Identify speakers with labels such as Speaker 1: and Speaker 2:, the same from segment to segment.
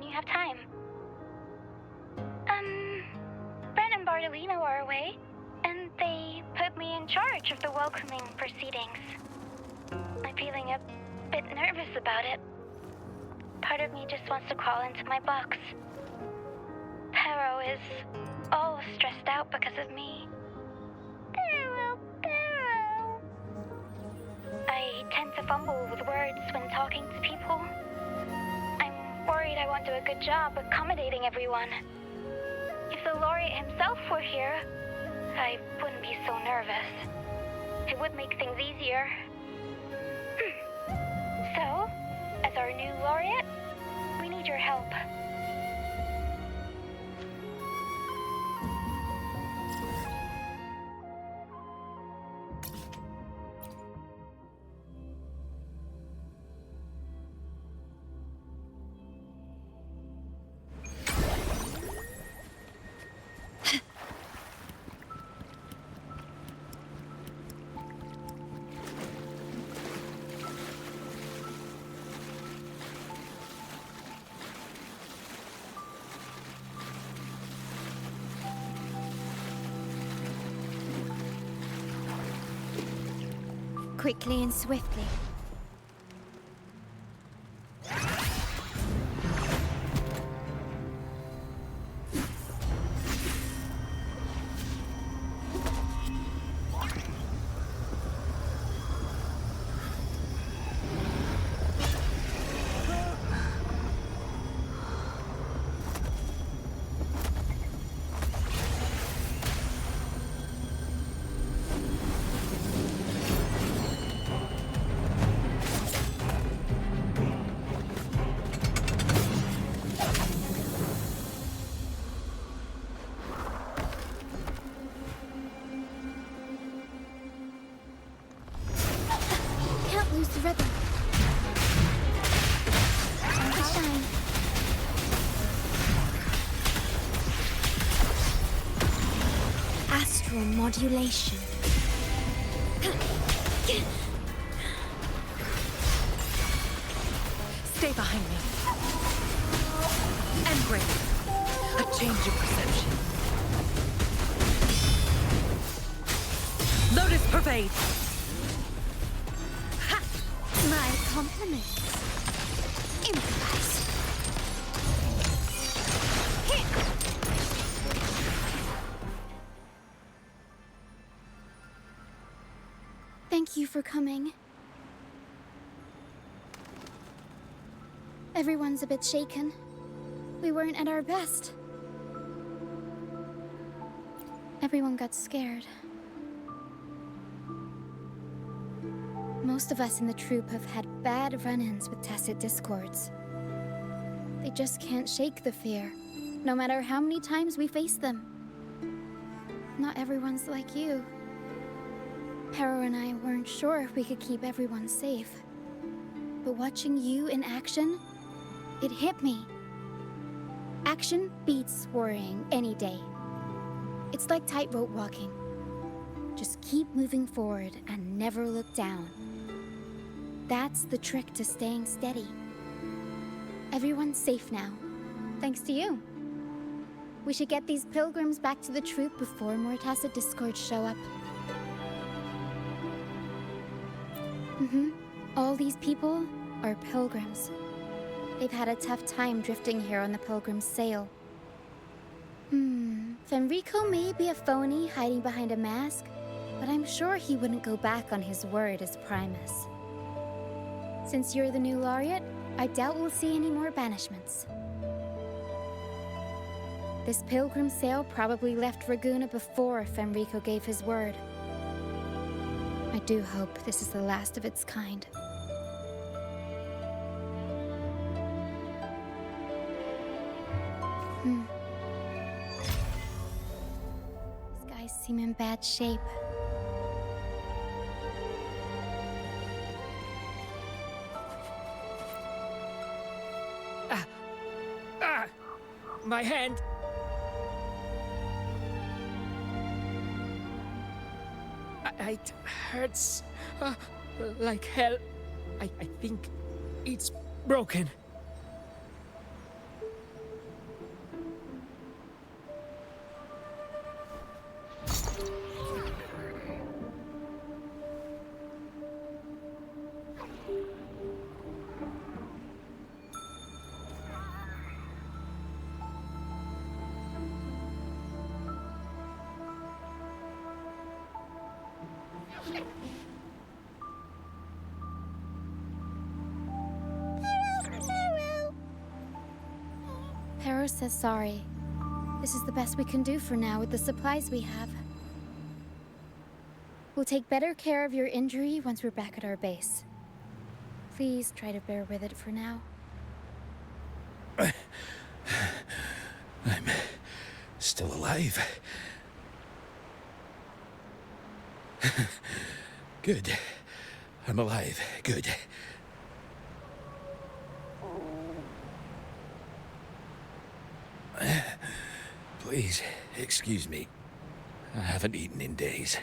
Speaker 1: you have time. Brent and Bartolino are away, and they put me in charge of the welcoming proceedings. I'm feeling a bit nervous about it. Part of me just wants to crawl into my box. Pero is all stressed out because of me. Pero. I tend to fumble with words when talking to people. I'm worried I won't do a good job accommodating everyone. If the laureate himself were here, I wouldn't be so nervous. It would make things easier. So, as our new laureate, we need your help.
Speaker 2: Quickly and swiftly. Lose the rhythm. Shine. Astral modulation.
Speaker 3: Stay behind me. And break. A change of perception. Lotus pervade.
Speaker 2: My compliments. Improvise. Thank you for coming. Everyone's a bit shaken. We weren't at our best. Everyone got scared. Most of us in the troupe have had bad run-ins with tacit discords. They just can't shake the fear, no matter how many times we face them. Not everyone's like you. Pero and I weren't sure if we could keep everyone safe. But watching you in action, it hit me. Action beats worrying any day. It's like tightrope walking. Just keep moving forward and never look down. That's the trick to staying steady. Everyone's safe now, thanks to you. We should get these pilgrims back to the troupe before more tacit discords show up. All these people are pilgrims. They've had a tough time drifting here on the pilgrim's sail. Fenrico may be a phony hiding behind a mask, but I'm sure he wouldn't go back on his word as Primus. Since you're the new laureate, I doubt we'll see any more banishments. This pilgrim sail probably left Raguna before Fenrico gave his word. I do hope this is the last of its kind. These guys seem in bad shape.
Speaker 4: My hand! It hurts like hell. I think it's broken.
Speaker 2: Pero says sorry. This is the best we can do for now with the supplies we have. We'll take better care of your injury once we're back at our base. Please try to bear with it for now.
Speaker 5: I'm still alive. Good. I'm alive. Good. Please, excuse me. I haven't eaten in days.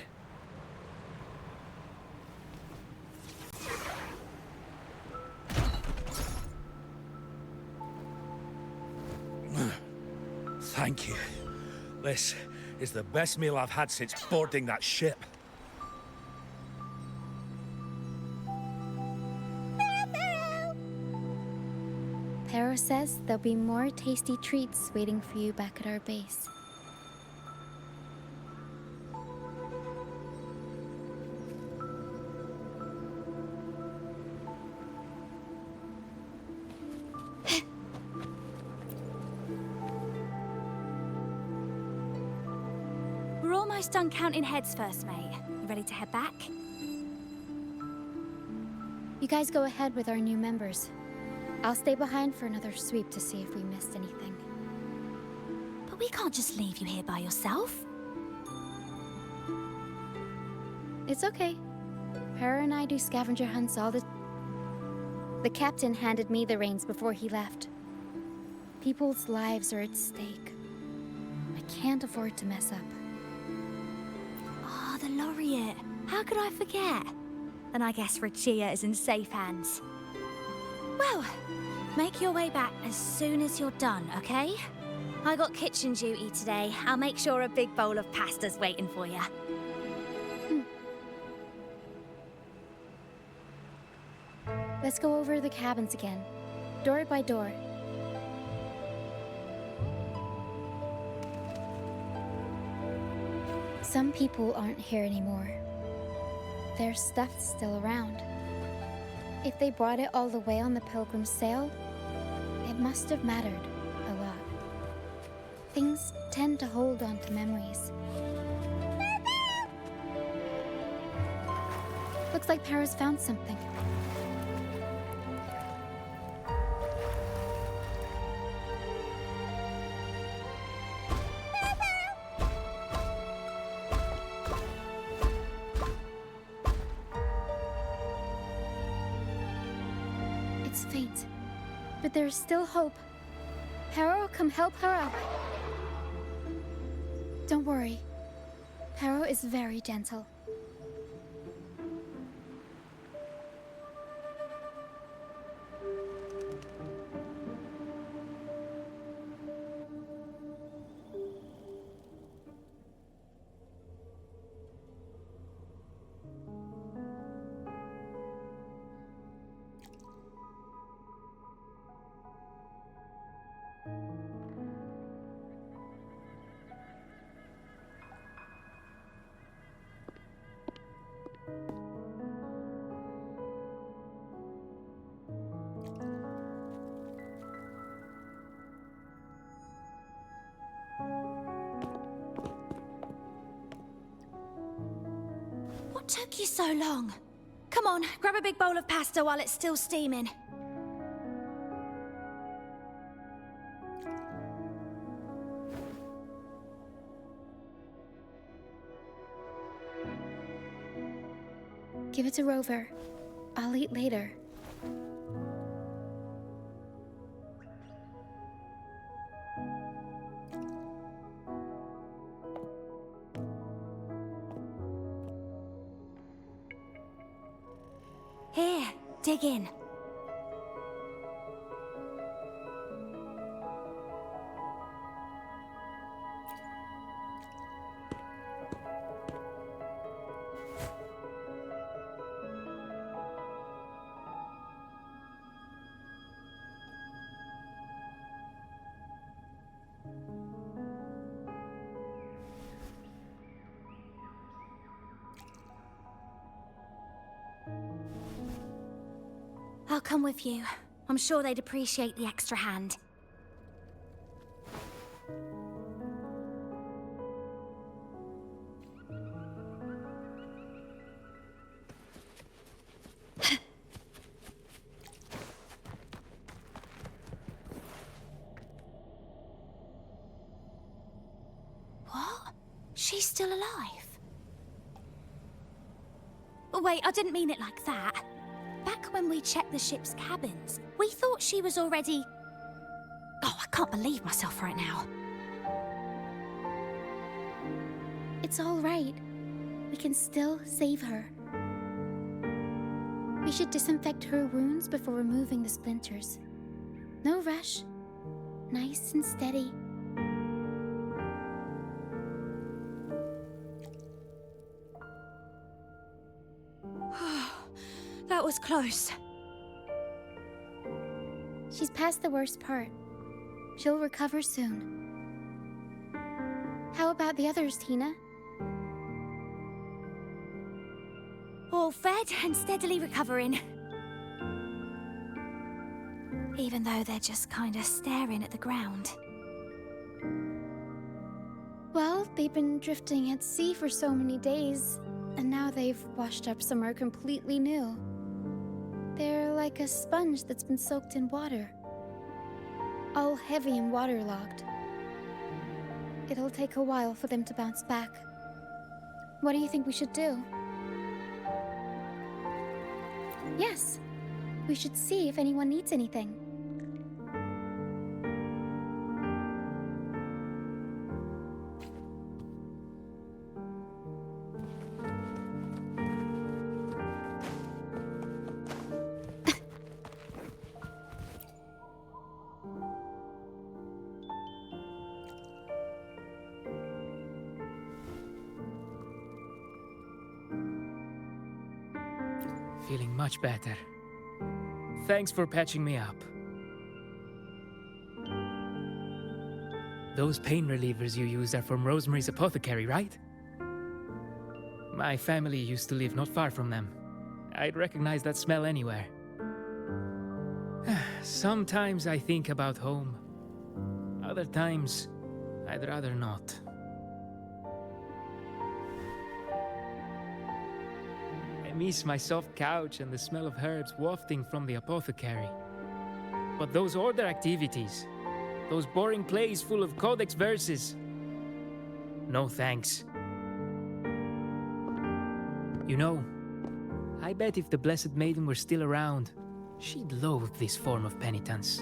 Speaker 5: Thank you. This is the best meal I've had since boarding that ship.
Speaker 2: Pero says there'll be more tasty treats waiting for you back at our base.
Speaker 6: We're almost done counting heads first, mate. You ready to head back?
Speaker 2: You guys go ahead with our new members. I'll stay behind for another sweep to see if we missed anything.
Speaker 6: But we can't just leave you here by yourself.
Speaker 2: It's okay. Para and I do scavenger hunts all the... The captain handed me the reins before he left. People's lives are at stake. I can't afford to mess up.
Speaker 6: Oh, the laureate. How could I forget? Then I guess Roccia is in safe hands. Well, make your way back as soon as you're done, okay? I got kitchen duty today. I'll make sure a big bowl of pasta's waiting for you.
Speaker 2: Let's go over the cabins again, door by door. Some people aren't here anymore. Their stuff's still around. If they brought it all the way on the pilgrim's sail, it must have mattered a lot. Things tend to hold on to memories. Looks like Para's found something. It's faint, but there's still hope. Para will come help her up. Don't worry. Para is very gentle.
Speaker 6: What took you so long? Come on, grab a big bowl of pasta while it's still steaming.
Speaker 2: Give it to Rover. I'll eat later.
Speaker 6: Here, dig in. I'll come with you. I'm sure they'd appreciate the extra hand. She's still alive. Oh, wait, I didn't mean it like that. Back when we checked the ship's cabins, we thought she was already... Oh, I can't believe myself right now.
Speaker 2: It's all right. We can still save her. We should disinfect her wounds before removing the splinters. No rush. Nice and steady.
Speaker 6: That was close.
Speaker 2: She's past the worst part. She'll recover soon. How about the others, Tina?
Speaker 6: All fed and steadily recovering. Even though they're just kind of staring at the ground.
Speaker 2: Well, they've been drifting at sea for so many days, and now they've washed up somewhere completely new. They're like a sponge that's been soaked in water. All heavy and waterlogged. It'll take a while for them to bounce back. What do you think we should do? Yes, we should see if anyone needs anything.
Speaker 4: Feeling much better. Thanks for patching me up. Those pain relievers you used are from Rosemary's apothecary, right? My family used to live not far from them. I'd recognize that smell anywhere. Sometimes I think about home. Other times, I'd rather not. I miss my soft couch and the smell of herbs wafting from the apothecary. But those order activities, those boring plays full of codex verses, no thanks. You know, I bet if the Blessed Maiden were still around, she'd loathe this form of penitence.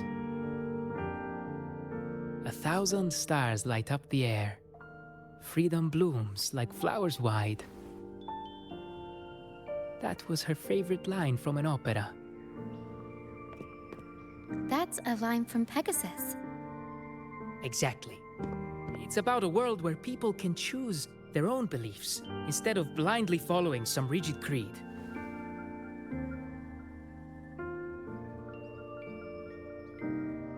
Speaker 4: 1,000 stars light up the air. Freedom blooms like flowers wide. That was her favorite line from an opera.
Speaker 2: That's a line from Pegasus.
Speaker 4: Exactly. It's about a world where people can choose their own beliefs instead of blindly following some rigid creed.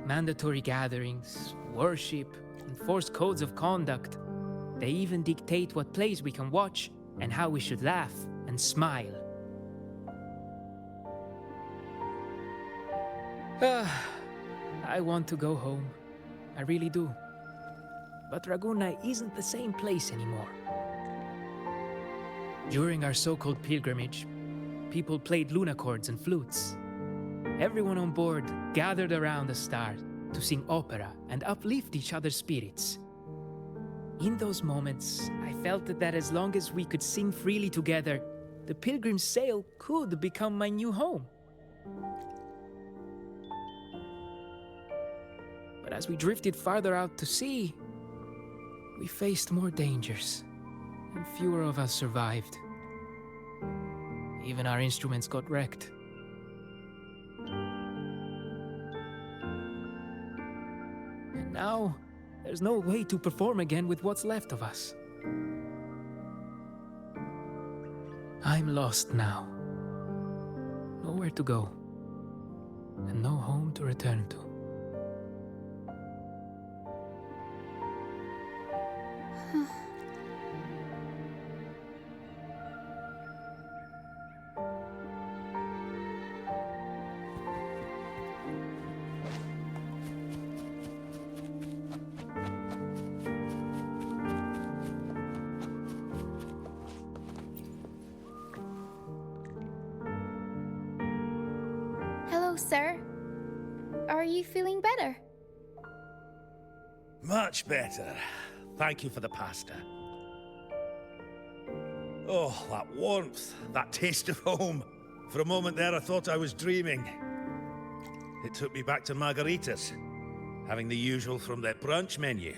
Speaker 4: Mandatory gatherings, worship, enforced codes of conduct. They even dictate what plays we can watch and how we should laugh and smile. I want to go home. I really do. But Raguna isn't the same place anymore. During our so-called pilgrimage, people played lunacords and flutes. Everyone on board gathered around the stars to sing opera and uplift each other's spirits. In those moments, I felt that as long as we could sing freely together, the pilgrim's sail could become my new home. But as we drifted farther out to sea, we faced more dangers, and fewer of us survived. Even our instruments got wrecked. And now, there's no way to perform again with what's left of us. I'm lost now. Nowhere to go, and no home to return to.
Speaker 2: Hello, sir. Are you feeling better?
Speaker 5: Much better. Thank you for the pasta. Oh, that warmth, that taste of home. For a moment there, I thought I was dreaming. It took me back to margaritas, having the usual from their brunch menu.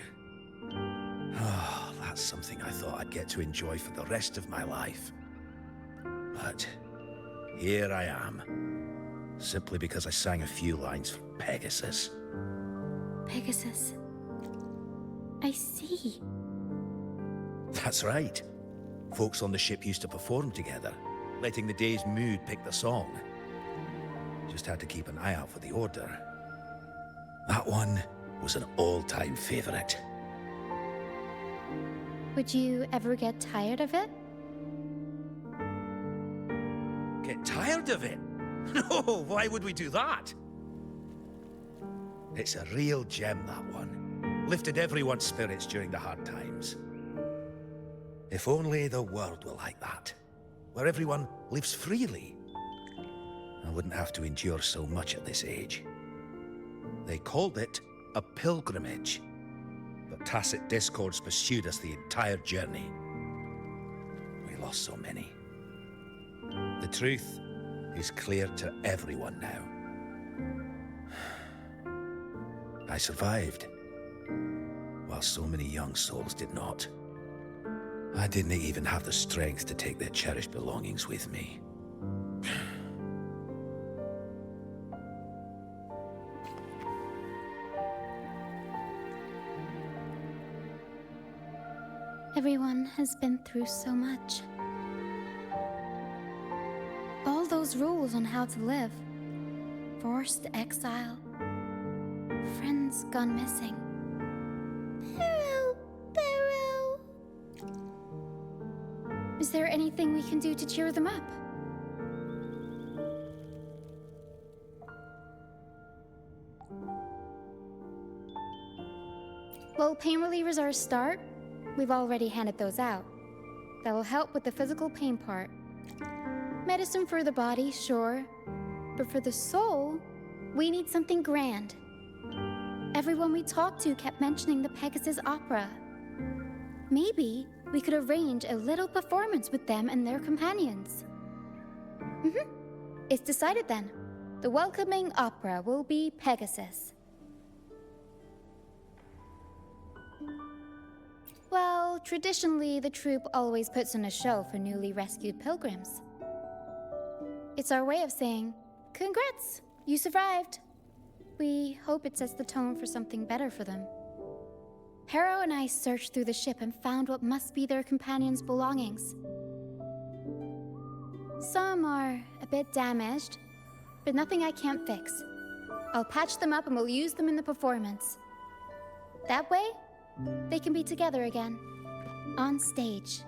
Speaker 5: Oh, that's something I thought I'd get to enjoy for the rest of my life. But here I am, simply because I sang a few lines for Pegasus.
Speaker 2: Pegasus. I see.
Speaker 5: That's right. Folks on the ship used to perform together, letting the day's mood pick the song. Just had to keep an eye out for the order. That one was an all-time favorite.
Speaker 2: Would you ever get tired of it?
Speaker 5: Get tired of it? No, why would we do that? It's a real gem, that one. Lifted everyone's spirits during the hard times. If only the world were like that, where everyone lives freely. I wouldn't have to endure so much at this age. They called it a pilgrimage, but tacit discords pursued us the entire journey. We lost so many. The truth is clear to everyone now. I survived, while so many young souls did not. I didn't even have the strength to take their cherished belongings with me.
Speaker 2: Everyone has been through so much. All those rules on how to live. Forced exile. Friends gone missing. Barrow. Is there anything we can do to cheer them up? Well, pain relievers are a start. We've already handed those out. That'll help with the physical pain part. Medicine for the body, sure. But for the soul, we need something grand. Everyone we talked to kept mentioning the Pegasus Opera. Maybe we could arrange a little performance with them and their companions. It's decided then. The welcoming opera will be Pegasus. Well, traditionally, the troupe always puts on a show for newly rescued pilgrims. It's our way of saying, congrats, you survived. We hope it sets the tone for something better for them. Pero and I searched through the ship and found what must be their companions' belongings. Some are a bit damaged, but nothing I can't fix. I'll patch them up and we'll use them in the performance. That way, they can be together again, on stage.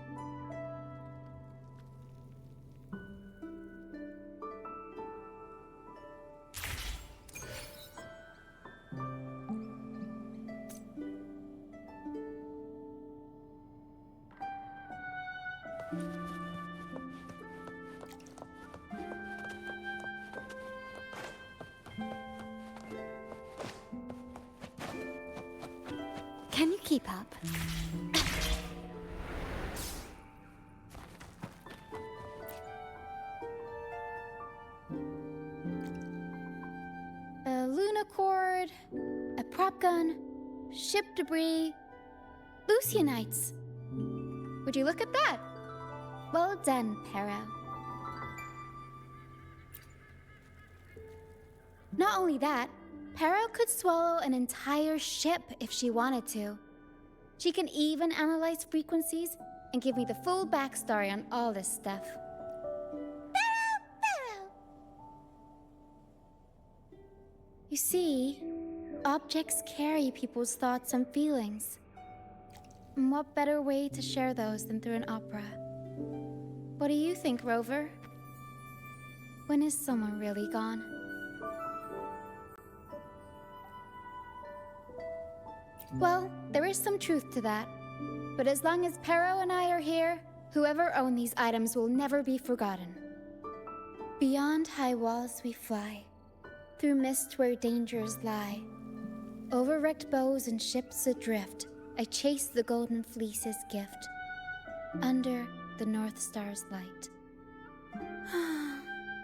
Speaker 2: Can you keep up? A lunacord, a prop gun, ship debris, Lucianites. Would you look at that? Well done, Pero. Not only that, Pero could swallow an entire ship if she wanted to. She can even analyze frequencies and give me the full backstory on all this stuff. Pero! You see, objects carry people's thoughts and feelings. And what better way to share those than through an opera? What do you think, Rover? When is someone really gone? Well, there is some truth to that. But as long as Pero and I are here, whoever owned these items will never be forgotten. Beyond high walls we fly, through mist where dangers lie. Over wrecked bows and ships adrift, I chase the golden fleece's gift. Under the North Star's light.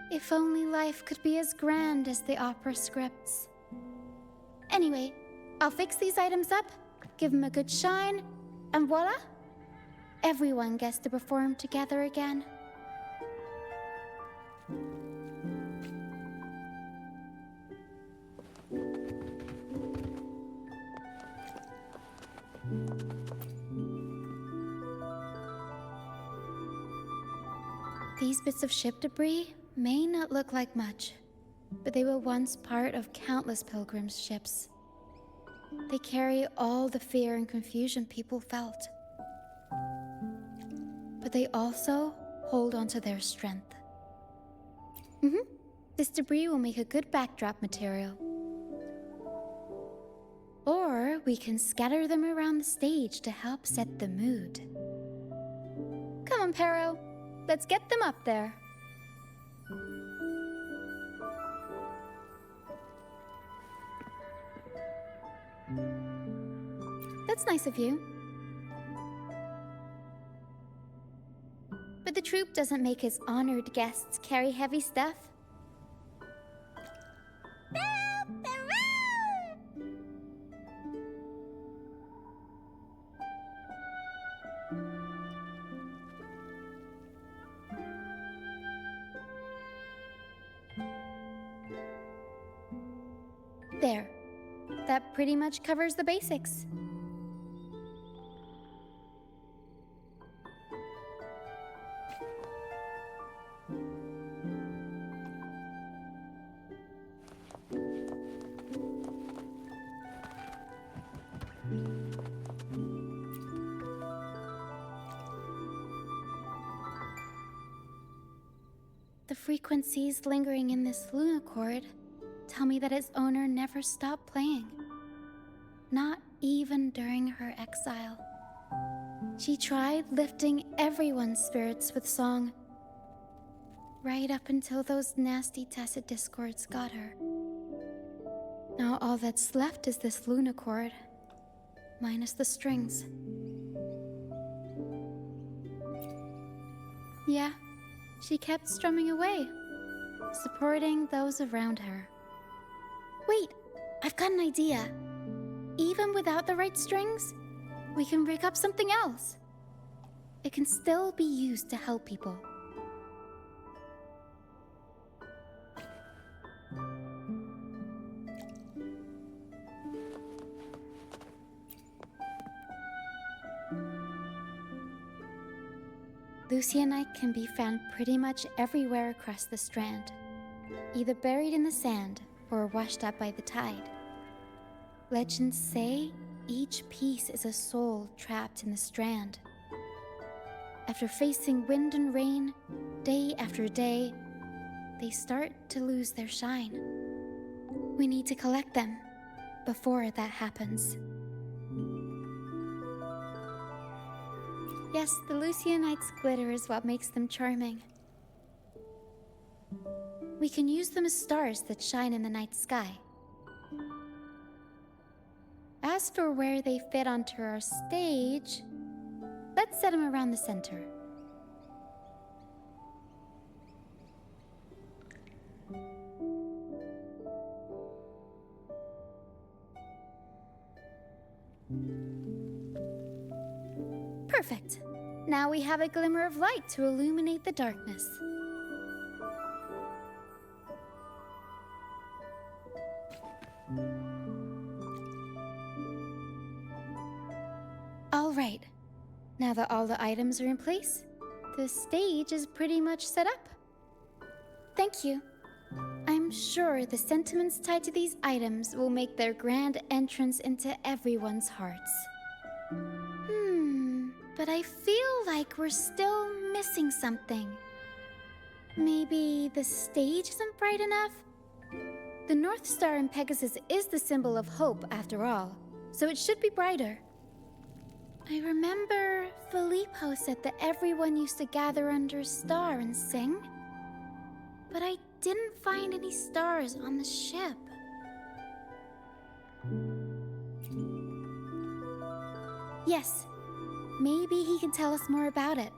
Speaker 2: If only life could be as grand as the opera scripts. Anyway, I'll fix these items up, give them a good shine, and voila! Everyone gets to perform together again. These bits of ship debris may not look like much, but they were once part of countless pilgrims' ships. They carry all the fear and confusion people felt. But they also hold onto their strength. This debris will make a good backdrop material. Or we can scatter them around the stage to help set the mood. Come on, Pero. Let's get them up there. That's nice of you. But the troupe doesn't make its honored guests carry heavy stuff. There. That pretty much covers the basics. The frequencies lingering in this lunacord tell me that its owner never stopped playing. Not even during her exile. She tried lifting everyone's spirits with song, right up until those nasty tacit discords got her. Now all that's left is this lunacord, minus the strings. Yeah, she kept strumming away, supporting those around her. Wait, I've got an idea. Even without the right strings, we can rig up something else. It can still be used to help people. Lucianite can be found pretty much everywhere across the strand, either buried in the sand or washed up by the tide. Legends say each piece is a soul trapped in the strand. After facing wind and rain, day after day, they start to lose their shine. We need to collect them before that happens. Yes, the Lucianite's glitter is what makes them charming. We can use them as stars that shine in the night sky. As for where they fit onto our stage, let's set them around the center. Perfect. Now we have a glimmer of light to illuminate the darkness. All right. Now that all the items are in place, the stage is pretty much set up. Thank you. I'm sure the sentiments tied to these items will make their grand entrance into everyone's hearts. But I feel like we're still missing something. Maybe the stage isn't bright enough? The North Star in Pegasus is the symbol of hope, after all, so it should be brighter. I remember Filippo said that everyone used to gather under a star and sing, but I didn't find any stars on the ship. Yes, maybe he can tell us more about it.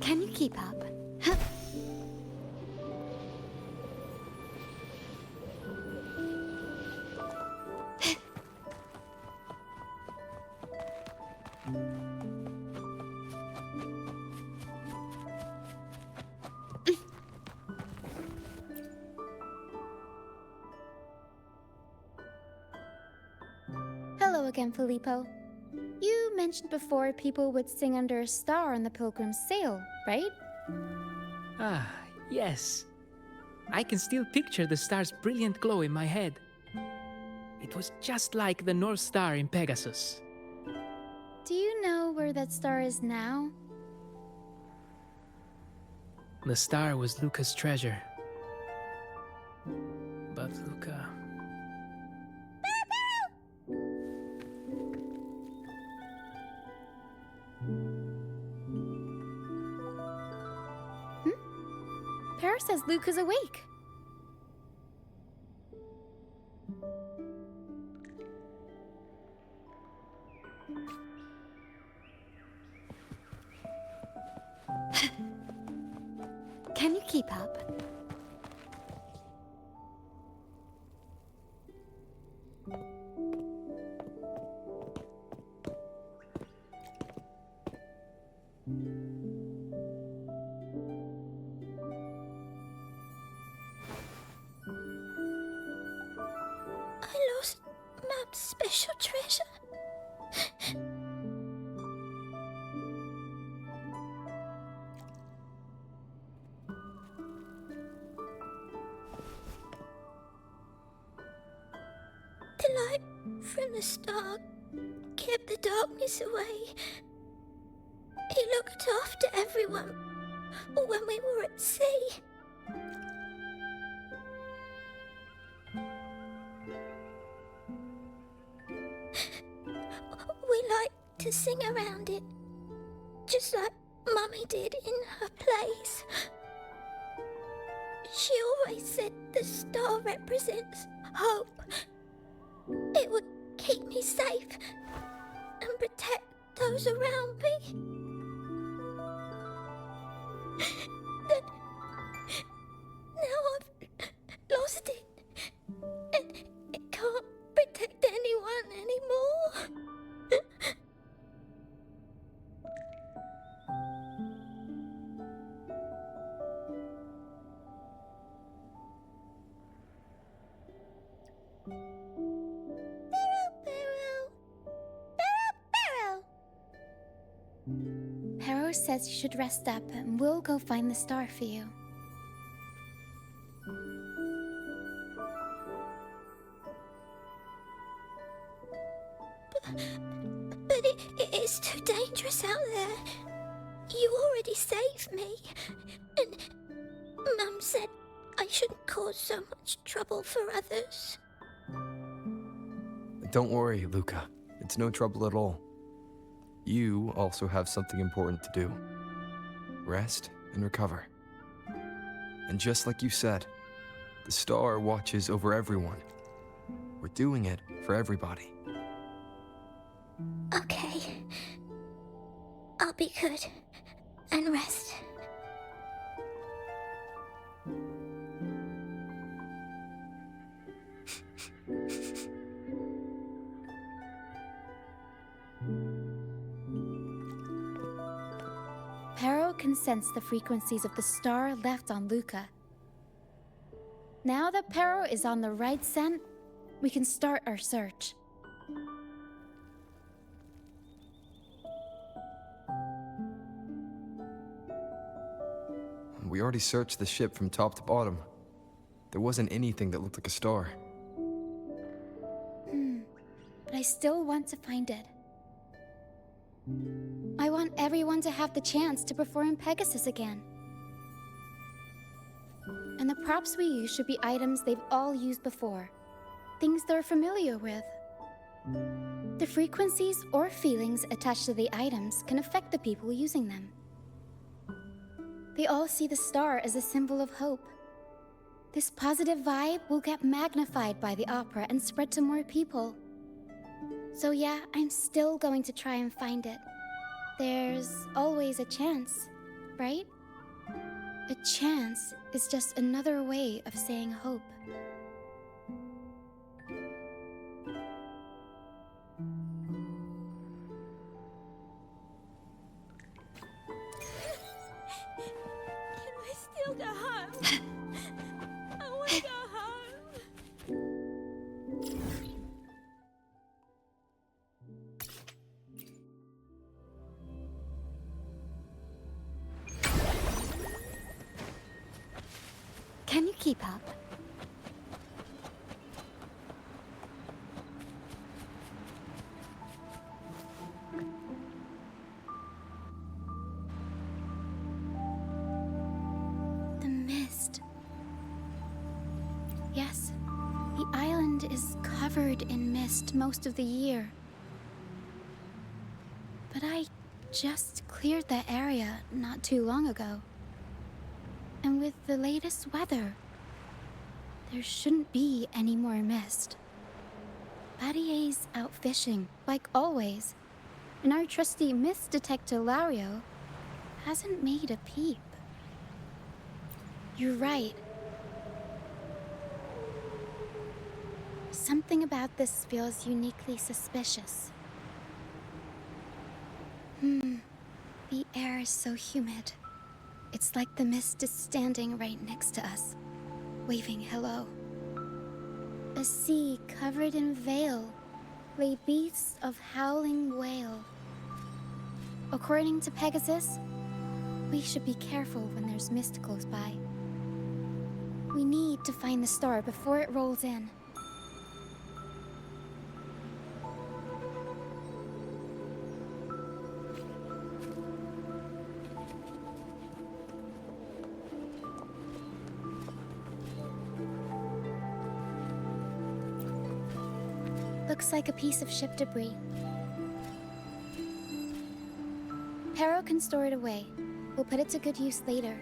Speaker 2: Can you keep up? Huh. Hello again, Filippo. You mentioned before people would sing under a star on the pilgrim's sail, right?
Speaker 4: Ah, yes. I can still picture the star's brilliant glow in my head. It was just like the North Star in Pegasus.
Speaker 2: Do you know where that star is now?
Speaker 4: The star was Luca's treasure. But Luca...
Speaker 2: Para says Luca's awake. Can you keep up?
Speaker 6: I lost Mum's special treasure. The light from the star kept the darkness away. He looked after everyone when we were at sea. We like to sing around it, just like Mummy did in her plays. She always said the star represents hope. It would keep me safe and protect those around me. Then, now I've lost it, and it can't protect anyone anymore.
Speaker 2: Pero says you should rest up and we'll go find the star for you.
Speaker 6: But it is too dangerous out there. You already saved me. And Mum said I shouldn't cause so much trouble for others.
Speaker 7: Don't worry, Luca. It's no trouble at all. You also have something important to do. Rest and recover. And just like you said, the star watches over everyone. We're doing it for everybody.
Speaker 6: Okay. I'll be good and rest.
Speaker 2: Pero can sense the frequencies of the star left on Luca. Now that Pero is on the right scent, we can start our search.
Speaker 7: We already searched the ship from top to bottom. There wasn't anything that looked like a star.
Speaker 2: But I still want to find it. I want everyone to have the chance to perform in Pegasus again. And the props we use should be items they've all used before. Things they're familiar with. The frequencies or feelings attached to the items can affect the people using them. They all see the star as a symbol of hope. This positive vibe will get magnified by the opera and spread to more people. So yeah, I'm still going to try and find it. There's always a chance. right? A chance is just another way of saying hope.
Speaker 6: Can I still go home? I want to go home.
Speaker 2: Can you keep up? The mist. Yes, the island is covered in mist most of the year. But I just cleared that area not too long ago. And with the latest weather, there shouldn't be any more mist. Battier's out fishing, like always, and our trusty mist detector Lario hasn't made a peep. You're right. Something about this feels uniquely suspicious. The air is so humid. It's like the mist is standing right next to us, waving hello. A sea covered in veil lay beasts of howling whale. According to Pegasus, we should be careful when there's mist close by. We need to find the star before it rolls in. Looks like a piece of ship debris. Pero can store it away. We'll put it to good use later.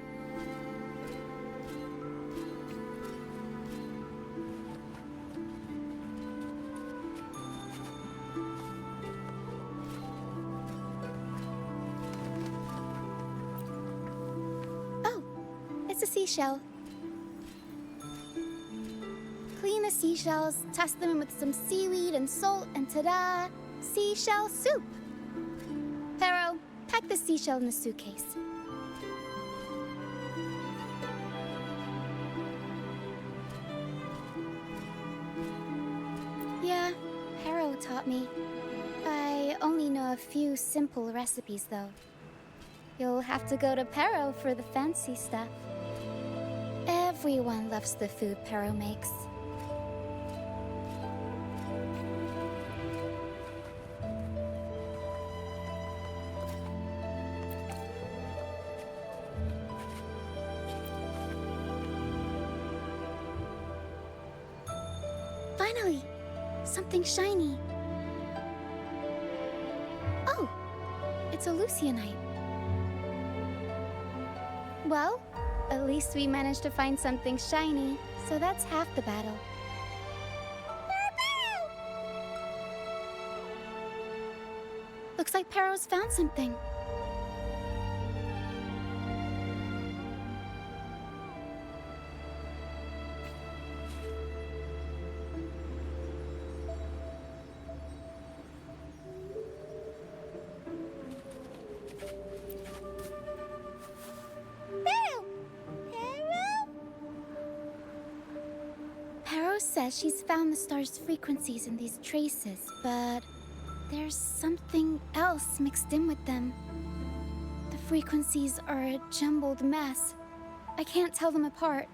Speaker 2: Oh, it's a seashell. Clean the seashells, toss them in with some seaweed and salt, and ta-da! Seashell soup! Pero, pack the seashell in the suitcase. Yeah, Pero taught me. I only know a few simple recipes, though. You'll have to go to Pero for the fancy stuff. Everyone loves the food Pero makes. Finally! Something shiny. Oh! It's a Lucianite. Well, at least we managed to find something shiny, so that's half the battle. Looks like Pero's found something. Pero says she's found the star's frequencies in these traces, but there's something else mixed in with them. The frequencies are a jumbled mess. I can't tell them apart.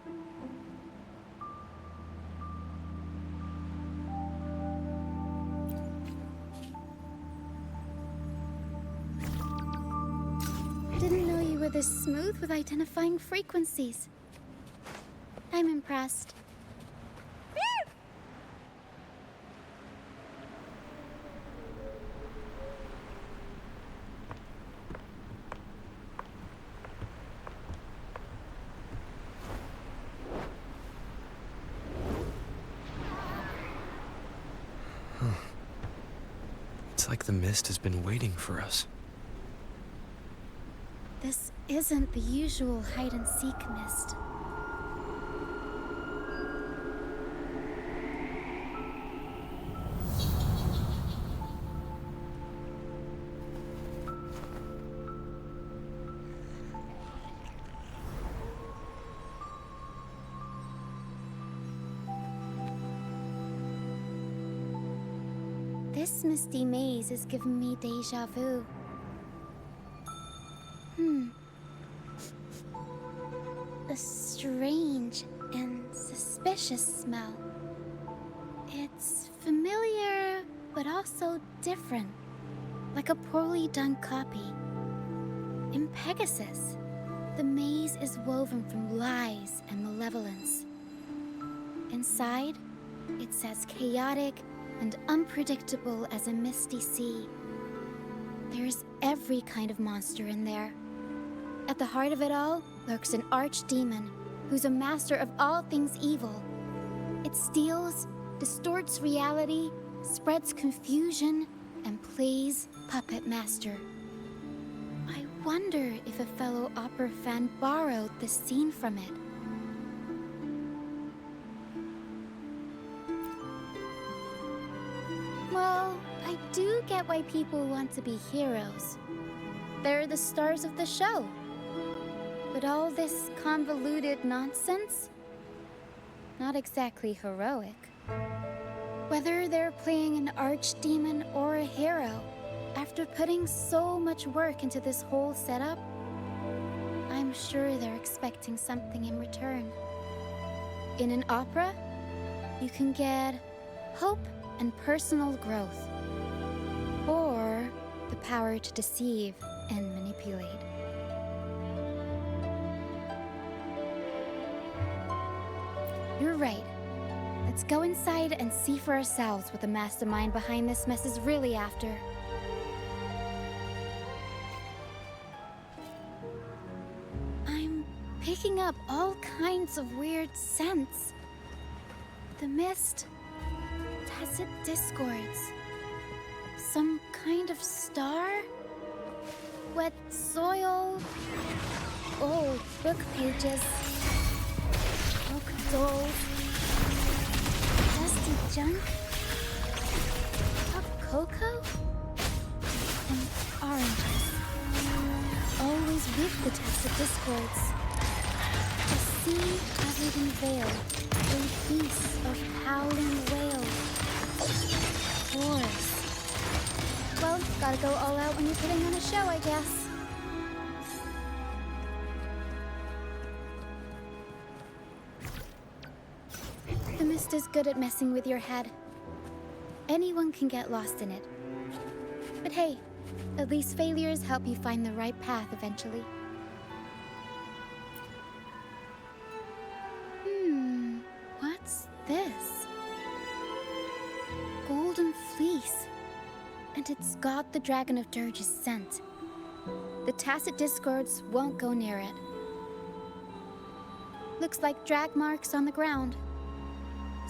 Speaker 2: Didn't know you were this smooth with identifying frequencies. I'm impressed.
Speaker 7: It's like the mist has been waiting for us.
Speaker 2: This isn't the usual hide-and-seek mist. This misty maze is giving me deja vu. A strange and suspicious smell. It's familiar, but also different, like a poorly done copy. In Pegasus, the maze is woven from lies and malevolence. Inside, it's as chaotic and unpredictable as a misty sea. There's every kind of monster in there. At the heart of it all lurks an archdemon who's a master of all things evil. It steals, distorts reality, spreads confusion, and plays puppet master. I wonder if a fellow opera fan borrowed this scene from it. Well, I do get why people want to be heroes. They're the stars of the show. But all this convoluted nonsense? Not exactly heroic. Whether they're playing an archdemon or a hero, after putting so much work into this whole setup, I'm sure they're expecting something in return. In an opera, you can get hope and personal growth, or the power to deceive and manipulate. You're right. Let's go inside and see for ourselves what the mastermind behind this mess is really after. I'm picking up all kinds of weird scents. The mist, tacit discords, some kind of star, wet soil, old book pages, oak dolls, dusty junk, hot cocoa, and oranges. Always with the tacit discords. A sea covered in veil, a beast of howling whales. Forest. Well, gotta go all out when you're putting on a show, I guess. The mist is good at messing with your head. Anyone can get lost in it. But hey, at least failures help you find the right path eventually. What's this? Golden fleece. And it's got the Dragon of Dirge's scent. The tacit discords won't go near it. Looks like drag marks on the ground.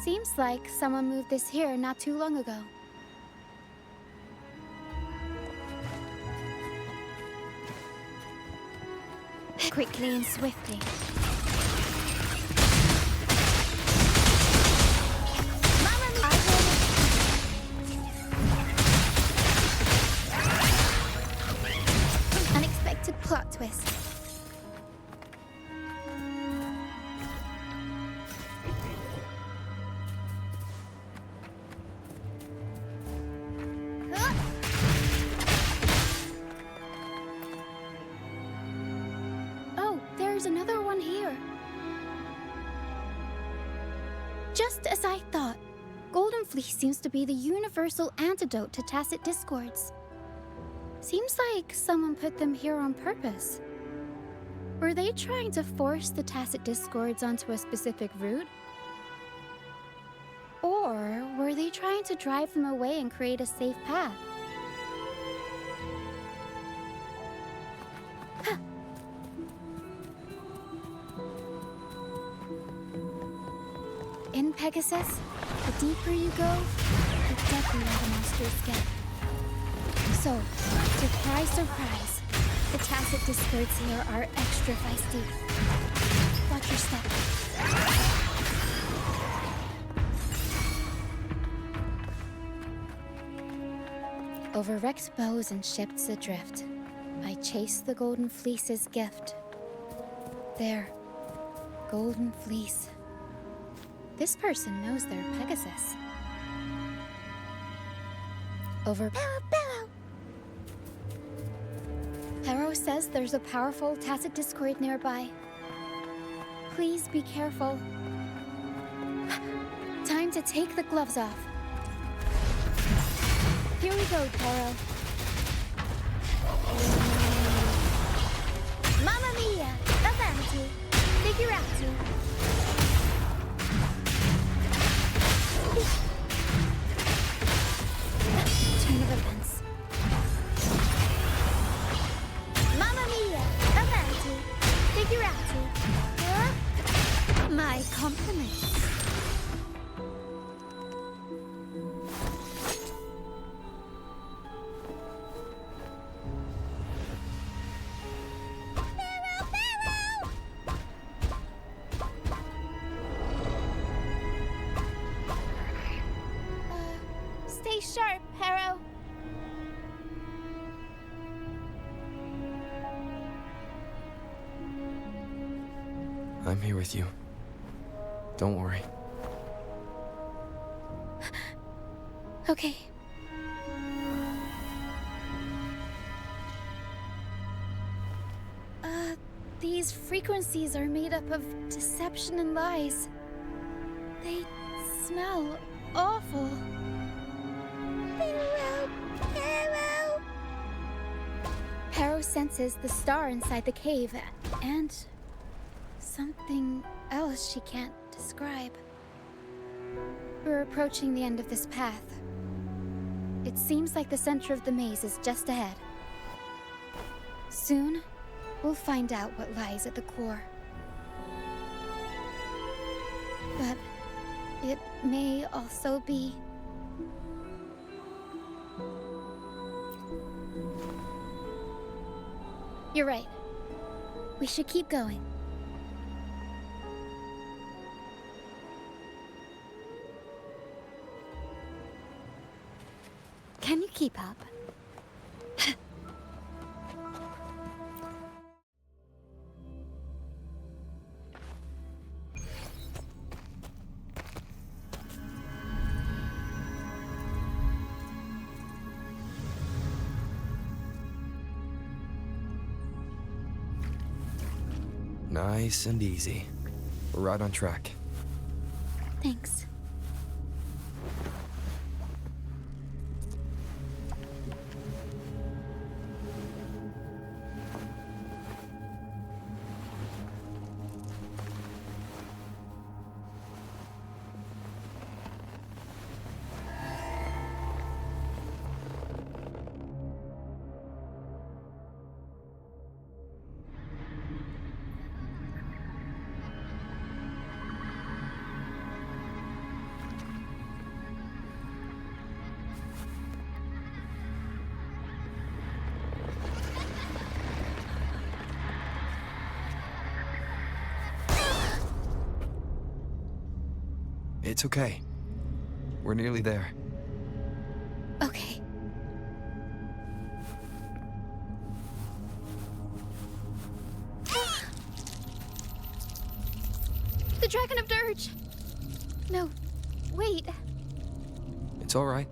Speaker 2: Seems like someone moved this here not too long ago. Quickly and swiftly. Unexpected plot twist. Oh, there's another one here. Just as I thought, Golden Fleece seems to be the universal antidote to tacit discords. Seems like someone put them here on purpose. Were they trying to force the tacit discords onto a specific route? Or were they trying to drive them away and create a safe path? Huh. In Pegasus, the deeper you go, the deadlier the monsters get. So, surprise, surprise, The tacit discords here are extra feisty. Watch your step. Over wrecked bows and ships adrift, I chase the golden fleece's gift. There, golden fleece. This person knows their Pegasus. Over Harrow says there's a powerful tacit discord nearby. Please be careful. Time to take the gloves off. Here we go, Taro. Mamma mia! Avanti! Figurati! Turn of events. Mamma mia! Avanti! Figurati! Huh? My compliments. Stay sharp, Harrow.
Speaker 7: I'm here with you. Don't worry.
Speaker 2: Okay. These frequencies are made up of deception and lies. They smell awful. Harrow senses the star inside the cave, and something else she can't describe. We're approaching the end of this path. It seems like the center of the maze is just ahead. Soon, we'll find out what lies at the core. But it may also be... You're right. We should keep going.
Speaker 6: Can you keep up?
Speaker 7: Nice and easy. We're right on track.
Speaker 2: Thanks.
Speaker 7: It's okay. We're nearly there.
Speaker 2: Okay. The Dragon of Dirge! No, wait.
Speaker 7: It's all right.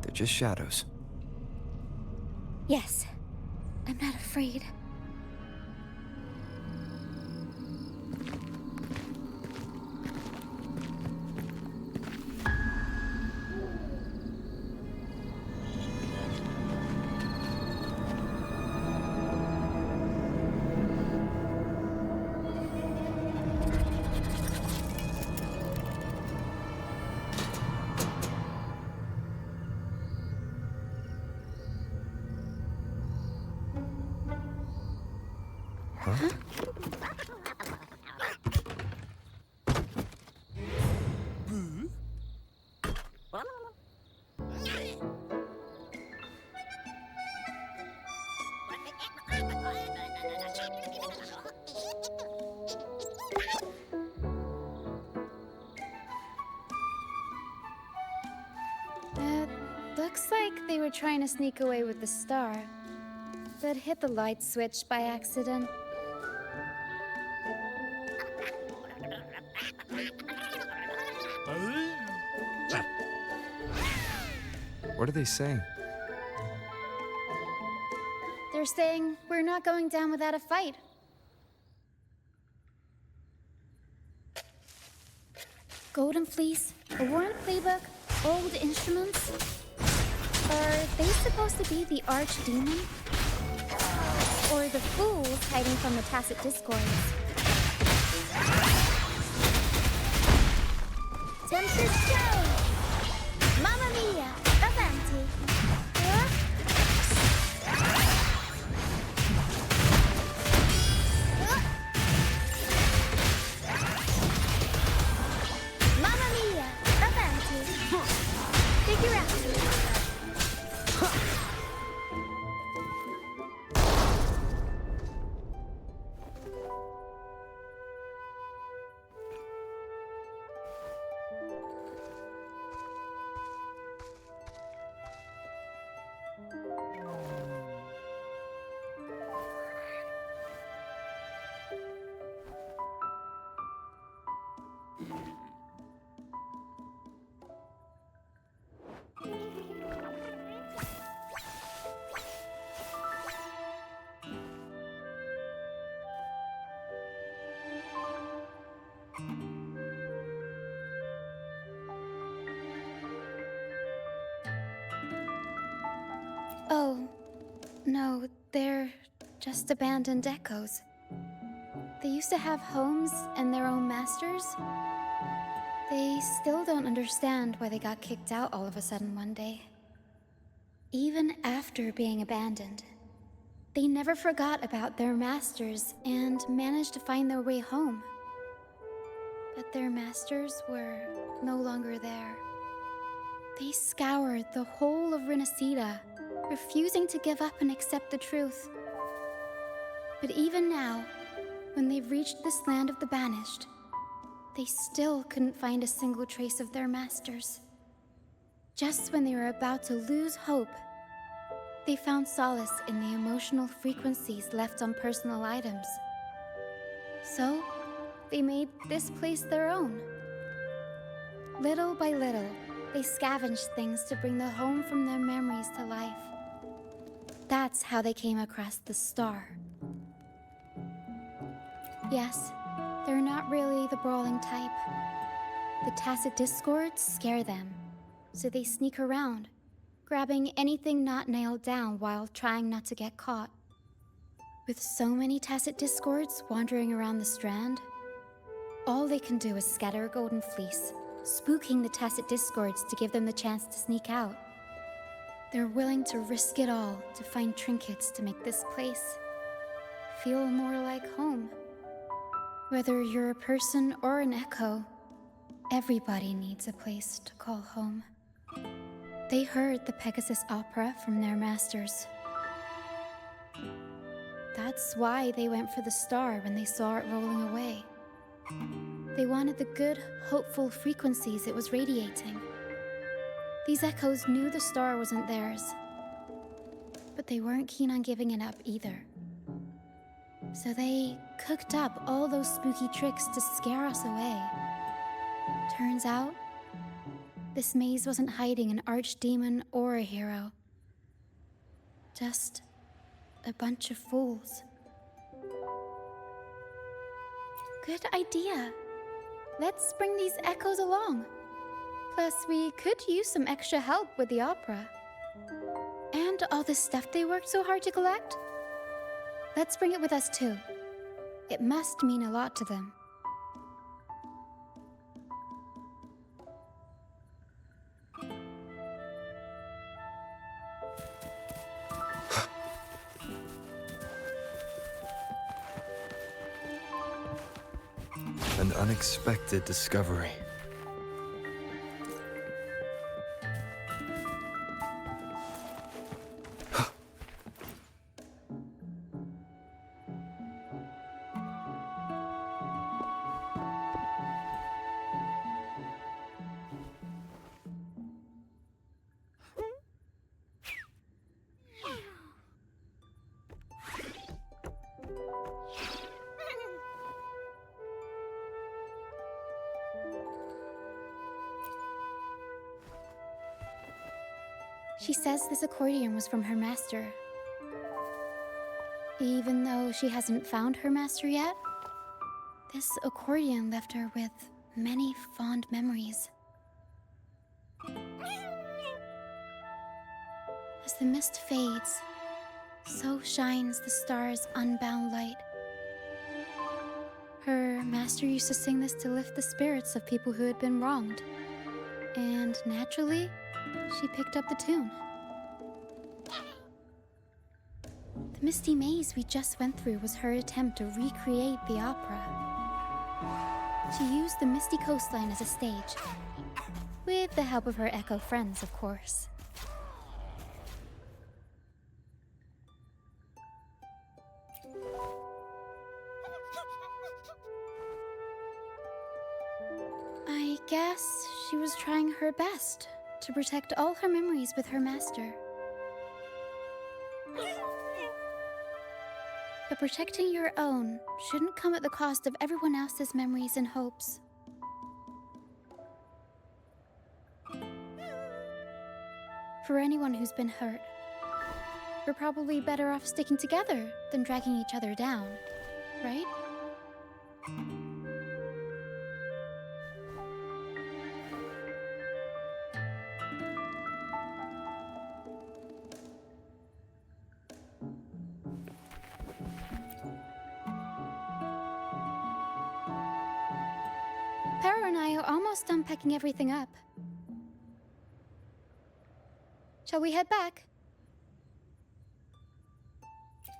Speaker 7: They're just shadows.
Speaker 2: Yes, I'm not afraid.
Speaker 7: Huh?
Speaker 2: trying to sneak away with the star, but hit the light switch by accident.
Speaker 7: What are they saying?
Speaker 2: They're saying we're not going down without a fight. Golden Fleece, a worn playbook, old instruments. Are they supposed to be the archdemon? Or the fools hiding from the tacit discords? Tempest Show! Mamma mia! Avanti! Huh? Mamma mia! Avanti! Figure out! Oh, no, they're just abandoned echoes. They used to have homes and their own masters. They still don't understand why they got kicked out all of a sudden one day. Even after being abandoned, they never forgot about their masters and managed to find their way home. But their masters were no longer there. They scoured the whole of Renacida, refusing to give up and accept the truth. But even now, when they've reached this land of the banished, they still couldn't find a single trace of their masters. Just when they were about to lose hope, they found solace in the emotional frequencies left on personal items. So, they made this place their own. Little by little, they scavenged things to bring the home from their memories to life. That's how they came across the star. Yes, they're not really the brawling type. The tacit discords scare them, so they sneak around, grabbing anything not nailed down while trying not to get caught. With so many tacit discords wandering around the strand, all they can do is scatter Golden Fleece, spooking the tacit discords to give them the chance to sneak out. They're willing to risk it all to find trinkets to make this place feel more like home. Whether you're a person or an echo, everybody needs a place to call home. They heard the Pegasus opera from their masters. That's why they went for the star when they saw it rolling away. They wanted the good, hopeful frequencies it was radiating. These echoes knew the star wasn't theirs, but they weren't keen on giving it up either. So they cooked up all those spooky tricks to scare us away. Turns out, this maze wasn't hiding an archdemon or a hero. Just a bunch of fools. Good idea. Let's bring these echoes along. Plus, we could use some extra help with the opera. And all the stuff they worked so hard to collect. Let's bring it with us too. It must mean a lot to them.
Speaker 7: An unexpected discovery.
Speaker 2: She says this accordion was from her master. Even though she hasn't found her master yet, this accordion left her with many fond memories. As the mist fades, so shines the star's unbound light. Her master used to sing this to lift the spirits of people who had been wronged. And naturally, she picked up the tune. The misty maze we just went through was her attempt to recreate the opera. She used the misty coastline as a stage, with the help of her echo friends, of course. I guess she was trying her best to protect all her memories with her master. But protecting your own shouldn't come at the cost of everyone else's memories and hopes. For anyone who's been hurt, we're probably better off sticking together than dragging each other down, right? Para and I are almost done packing everything up. Shall we head back?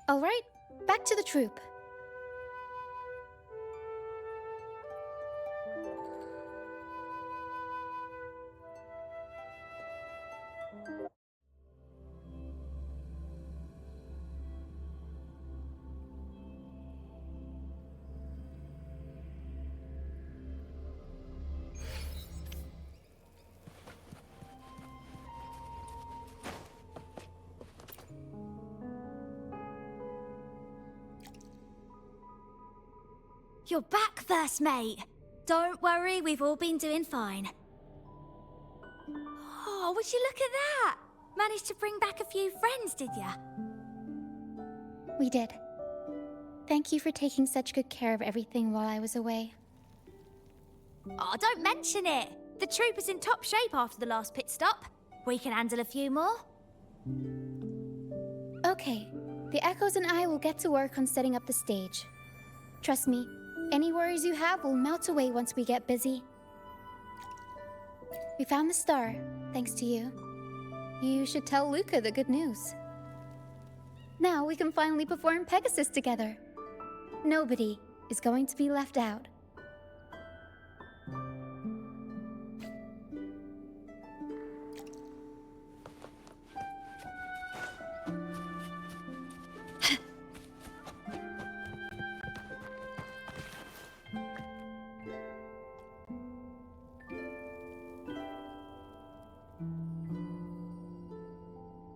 Speaker 2: All right, back to the troupe.
Speaker 6: You're back, first mate. Don't worry, we've all been doing fine. Oh, would you look at that? Managed to bring back a few friends, did ya?
Speaker 2: We did. Thank you for taking such good care of everything while I was away.
Speaker 6: Oh, don't mention it. The troupe is in top shape after the last pit stop. We can handle a few more.
Speaker 2: Okay, the Echoes and I will get to work on setting up the stage. Trust me, any worries you have will melt away once we get busy. We found the star, thanks to you. You should tell Luca the good news. Now we can finally perform Pegasus together. Nobody is going to be left out.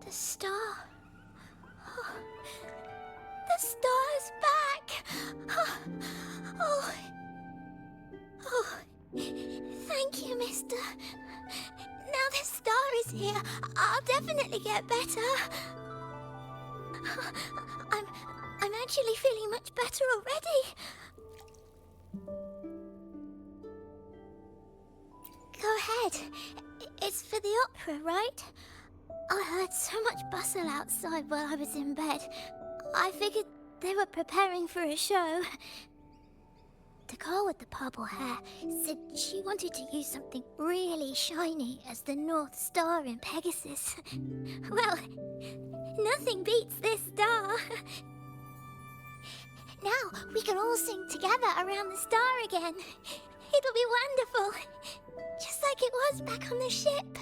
Speaker 6: The star. Oh, the star's back. Oh. Thank you, mister. Now the star is here, I'll definitely get better. I'm actually feeling much better already. Go ahead. It's for the opera, right? I heard so much bustle outside while I was in bed. I figured they were preparing for a show. The girl with the purple hair said she wanted to use something really shiny as the North Star in Pegasus. Well, nothing beats this star. Now we can all sing together around the star again. It'll be wonderful. Just like it was back on the ship.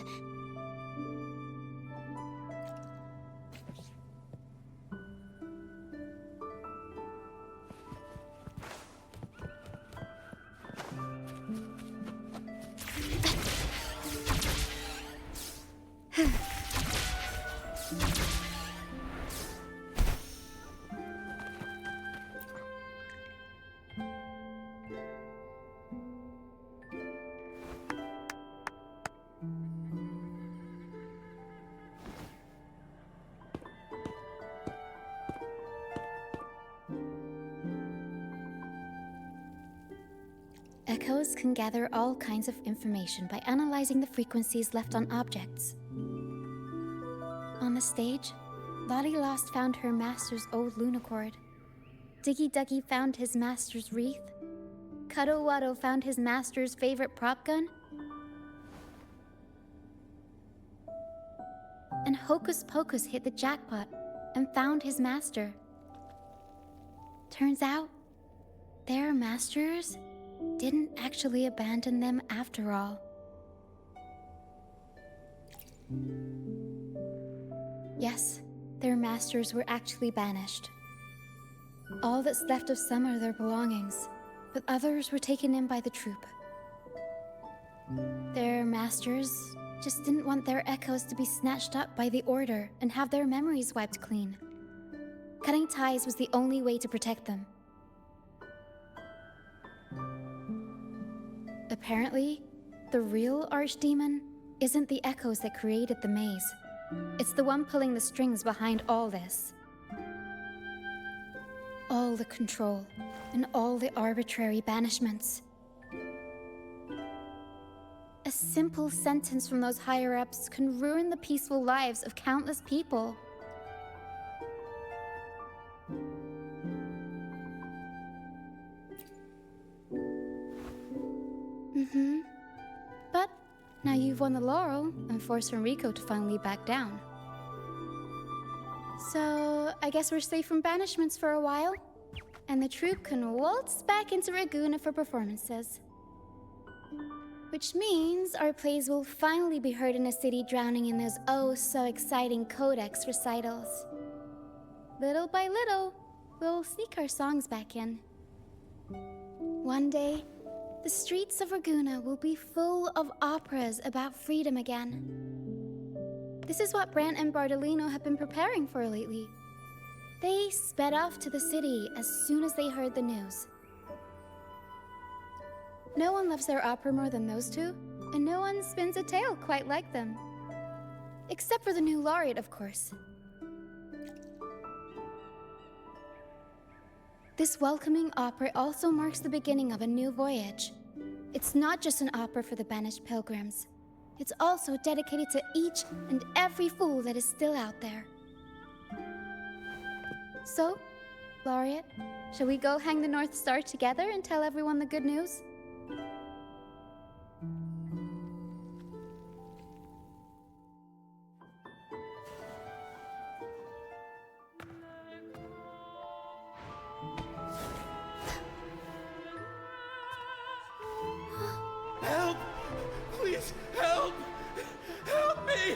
Speaker 2: Echoes can gather all kinds of information by analyzing the frequencies left on objects. On the stage, Lottie Lost found her master's old lunacord. Diggy Duggy found his master's wreath. Cuddle Waddle found his master's favorite prop gun. And Hocus Pocus hit the jackpot and found his master. Turns out, their masters didn't actually abandon them after all. Yes, their masters were actually banished. All that's left of some are their belongings, but others were taken in by the troupe. Their masters just didn't want their echoes to be snatched up by the Order and have their memories wiped clean. Cutting ties was the only way to protect them. Apparently, the real archdemon isn't the echoes that created the maze. It's the one pulling the strings behind all this. All the control, and all the arbitrary banishments. A simple sentence from those higher-ups can ruin the peaceful lives of countless people. But now you've won the laurel and forced Enrico to finally back down. So, I guess we're safe from banishments for a while, and the troupe can waltz back into Ragusa for performances. Which means our plays will finally be heard in a city drowning in those oh-so-exciting codex recitals. Little by little, we'll sneak our songs back in. One day, the streets of Ragusa will be full of operas about freedom again. This is what Brant and Bardolino have been preparing for lately. They sped off to the city as soon as they heard the news. No one loves their opera more than those two, and no one spins a tale quite like them. Except for the new laureate, of course. This welcoming opera also marks the beginning of a new voyage. It's not just an opera for the banished pilgrims. It's also dedicated to each and every fool that is still out there. So, Laureate, shall we go hang the North Star together and tell everyone the good news?
Speaker 8: Help! Please, help! Help me!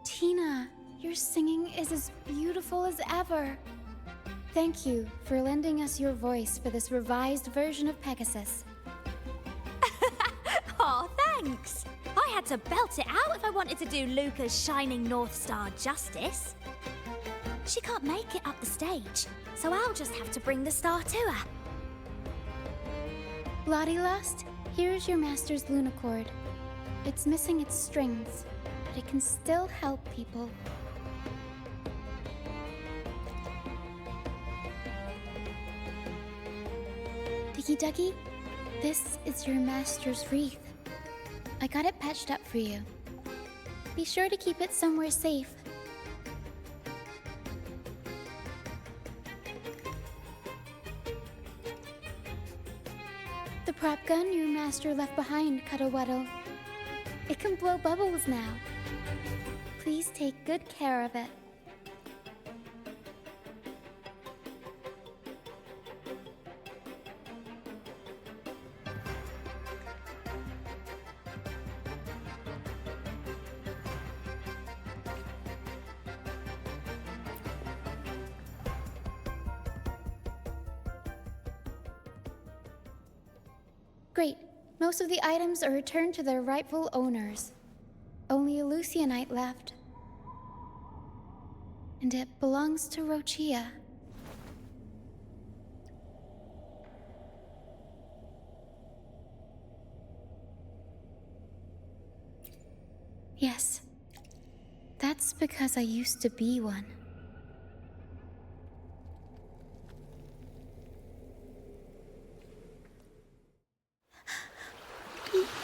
Speaker 2: Tina, your singing is as beautiful as ever. Thank you for lending us your voice for this revised version of Pegasus.
Speaker 6: Aw, thanks! I had to belt it out if I wanted to do Luca's Shining North Star justice. She can't make it up the stage, so I'll just have to bring the star to her.
Speaker 2: Lost, here's your master's lunacord. It's missing its strings, but it can still help people. Diggy Duggy, this is your master's wreath. I got it patched up for you. Be sure to keep it somewhere safe. The prop gun your master left behind, Cuddlewaddle. It can blow bubbles now. Please take good care of it. Great. Most of the items are returned to their rightful owners. Only a Lucianite left. And it belongs to Roccia. Yes. That's because I used to be one.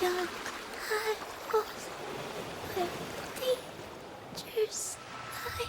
Speaker 2: Beyond high walls, where dangers lie.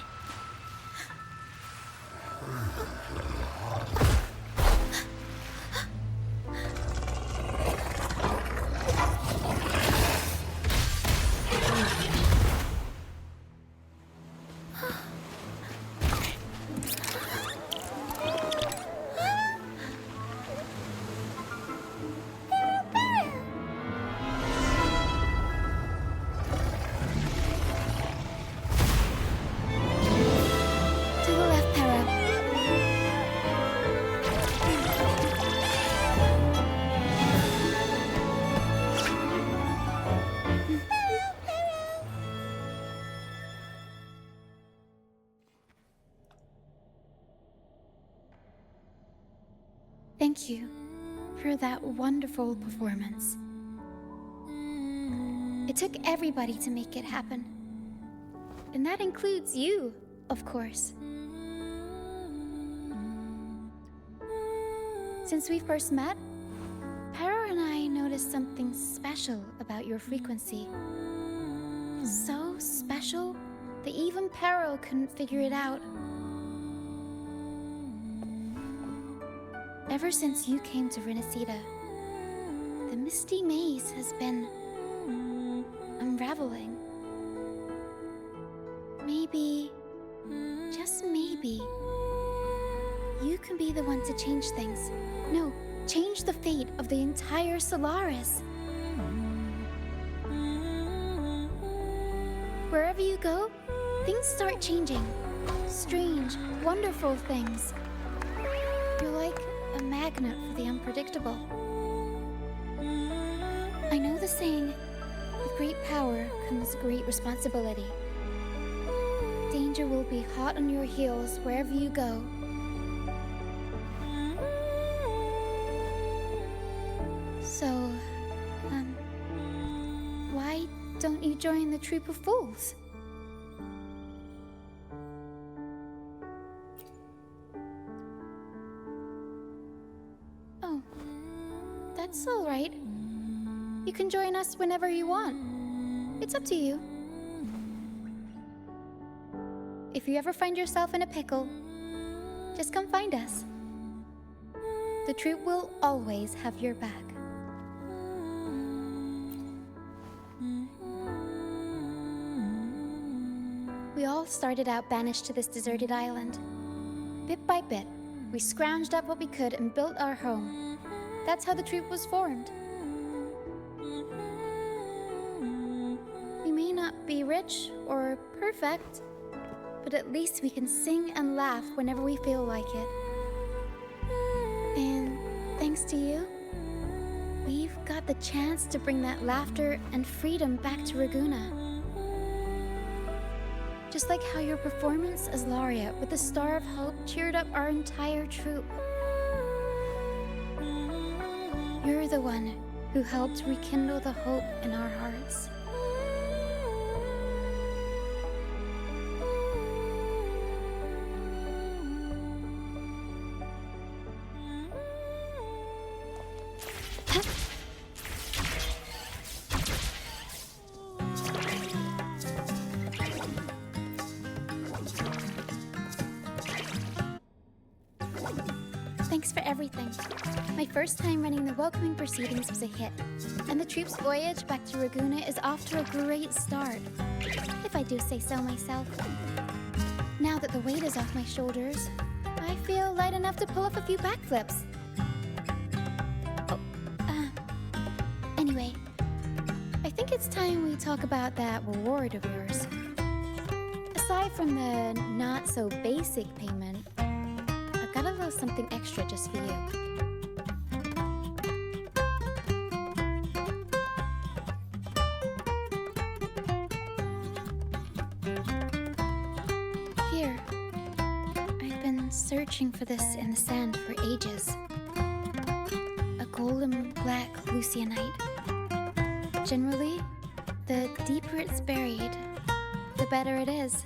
Speaker 2: To the left, Para. Thank you for that wonderful performance. It took everybody to make it happen. And that includes you, of course. Since we first met, Pero and I noticed something special about your frequency. So special that even Pero couldn't figure it out. Ever since you came to Renacida, the misty maze has been unraveling. Maybe, just maybe, you can be the one to change things. No, change the fate of the entire Solaris. Wherever you go, things start changing. Strange, wonderful things. You're like a magnet for the unpredictable. I know the saying, with great power comes great responsibility. Danger will be hot on your heels wherever you go. So, why don't you join the troupe of fools? Oh, that's all right. You can join us whenever you want. It's up to you. If you ever find yourself in a pickle, just come find us. The troupe will always have your back. We all started out banished to this deserted island. Bit by bit, we scrounged up what we could and built our home. That's how the troupe was formed. We may not be rich or perfect, but at least we can sing and laugh whenever we feel like it. And thanks to you, we've got the chance to bring that laughter and freedom back to Raguna. Just like how your performance as Laureate with the Star of Hope cheered up our entire troupe. You're the one who helped rekindle the hope in our hearts. Thanks for everything. My first time running the welcoming proceedings was a hit, and the troupe's voyage back to Raguna is off to a great start, if I do say so myself. Now that the weight is off my shoulders, I feel light enough to pull off a few backflips. Anyway, I think it's time we talk about that reward of yours. Aside from the not-so-basic payment, I've got a little something extra just for you. Here. I've been searching for this in the sand for ages. A golden black Lucianite. Generally, the deeper it's buried, the better it is.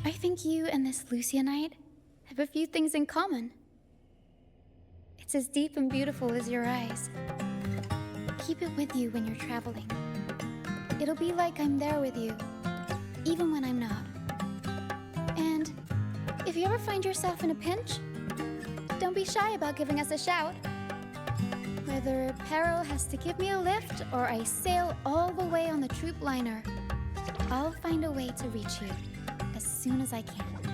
Speaker 2: I think you and this Lucianite have a few things in common. It's as deep and beautiful as your eyes. Keep it with you when you're traveling. It'll be like I'm there with you, even when I'm not. And if you ever find yourself in a pinch, don't be shy about giving us a shout. Whether Peril has to give me a lift or I sail all the way on the troop liner, I'll find a way to reach you as soon as I can.